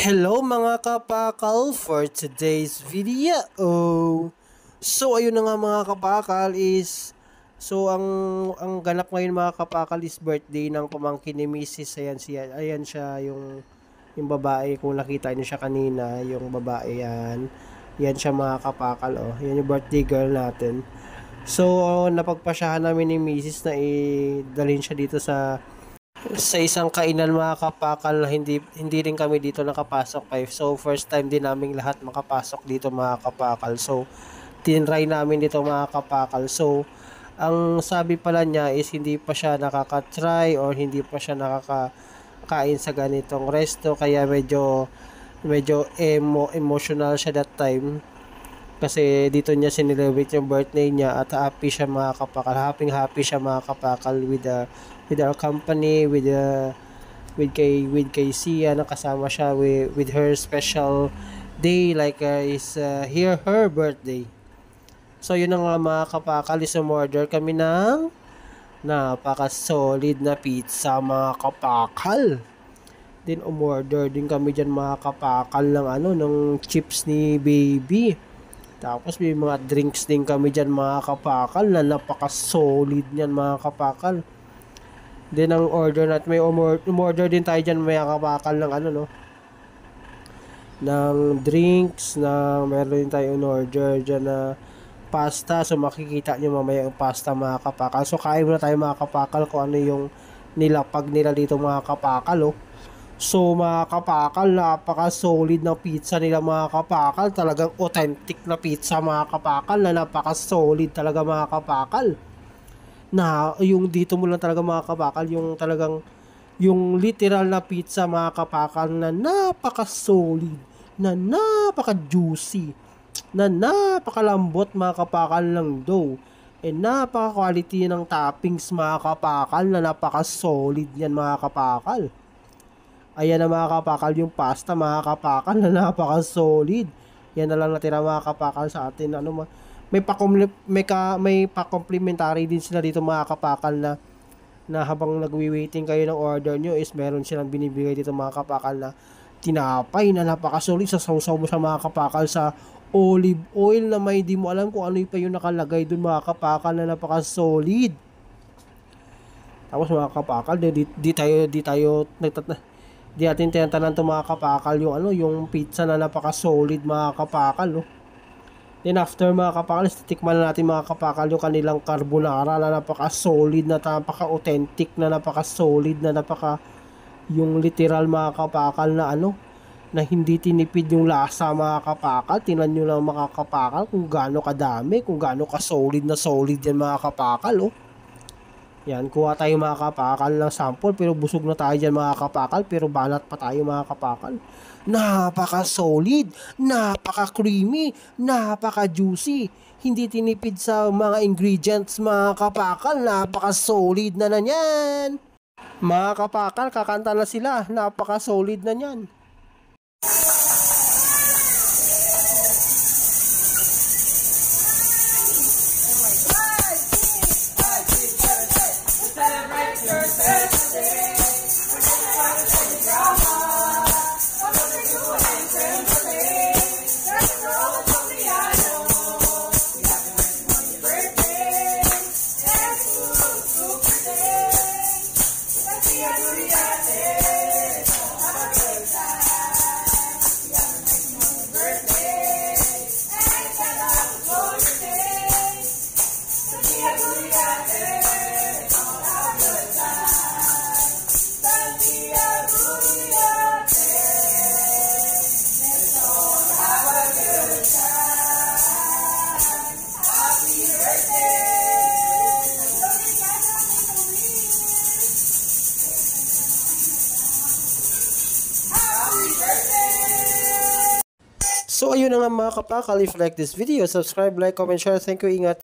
Hello mga kapakal for today's video. So ayun na nga mga kapakal ang ganap ngayon mga kapakal is birthday ng pamangkin ni Mrs. Ayan siya yung babae, kung nakita niyo siya kanina, yung babae yan. Yan siya mga kapakal, yan yung birthday girl natin. So napagpasyahan namin ni Mrs. na dalhin siya dito sa isang kainan mga kapakal na hindi rin kami dito nakapasok pa. So first time din namin lahat makapasok dito mga kapakal. So tinry namin dito mga kapakal. So ang sabi pala niya is hindi pa siya nakaka-try or hindi pa siya nakakain sa ganitong resto, kaya medyo emotional siya that time. Kasi dito niya sinelebrate yung birthday niya at happy siya mga kapakal. Happy siya mga kapakal with our company, with kay Sia, nakasama siya with her special day, like her birthday. So yun na nga mga kapakal, umorder kami ng napaka-solid na pizza mga kapakal. Then umorder din kami dyan mga kapakal ng chips ni baby. Tapos may mga drinks din kami dyan mga kapakal na napaka-solid niyan mga kapakal. Then ang order natin, may umorder din tayo dyan mga kapakal ng drinks, meron din tayo in-order dyan na pasta. So makikita nyo mamaya yung pasta mga kapakal. So kain muna tayo mga kapakal kung ano yung nilapag nila dito mga kapakal. So mga kapakal, napaka-solid na pizza nila mga kapakal. Talagang authentic na pizza mga kapakal na napaka-solid talaga mga kapakal. Na yung dito mo lang talaga mga kapakal, yung talagang yung literal na pizza mga kapakal na napaka-solid, na napaka-juicy, na napakalambot mga kapakal ng dough, and napaka-quality ng toppings mga kapakal na napaka-solid yan mga kapakal. Ayan na mga kapakal yung pasta mga kapakal na napaka-solid. Yan na lang natira mga kapakal sa atin. May pa-complimentary din sila dito mga kapakal na habang nagwi-waiting kayo ng order nyo is meron silang binibigay dito mga kapakal na tinapay na napaka-solid. Sasawsaw mo sa mga kapakal sa olive oil na may di mo alam kung ano pa yung nakalagay dun mga kapakal na napaka-solid. Tapos mga kapakal, di natin tinatanan to mga kapakal yung pizza na napaka-solid mga kapakal. Then after mga kapakal, titikman na natin mga kapakal yung kanilang carbonara na napaka-solid, na napaka-authentic, na napaka-solid, na yung literal mga kapakal na hindi tinipid yung lasa mga kapakal. Tingnan nyo lang mga kapakal kung gaano kadami, kung gaano ka-solid na solid yan mga kapakal. Yan, kuha tayo mga kapakal ng sample, pero busog na tayo dyan mga kapakal, pero banat pa tayo mga kapakal. Napaka-solid, napaka-creamy, napaka-juicy. Hindi tinipid sa mga ingredients mga kapakal, napaka-solid na yan. Mga kapakal, kakanta na sila, napaka-solid na yan. So ayun na nga mga kapakal, if you like this video, subscribe, like, comment, share. Thank you, ingat.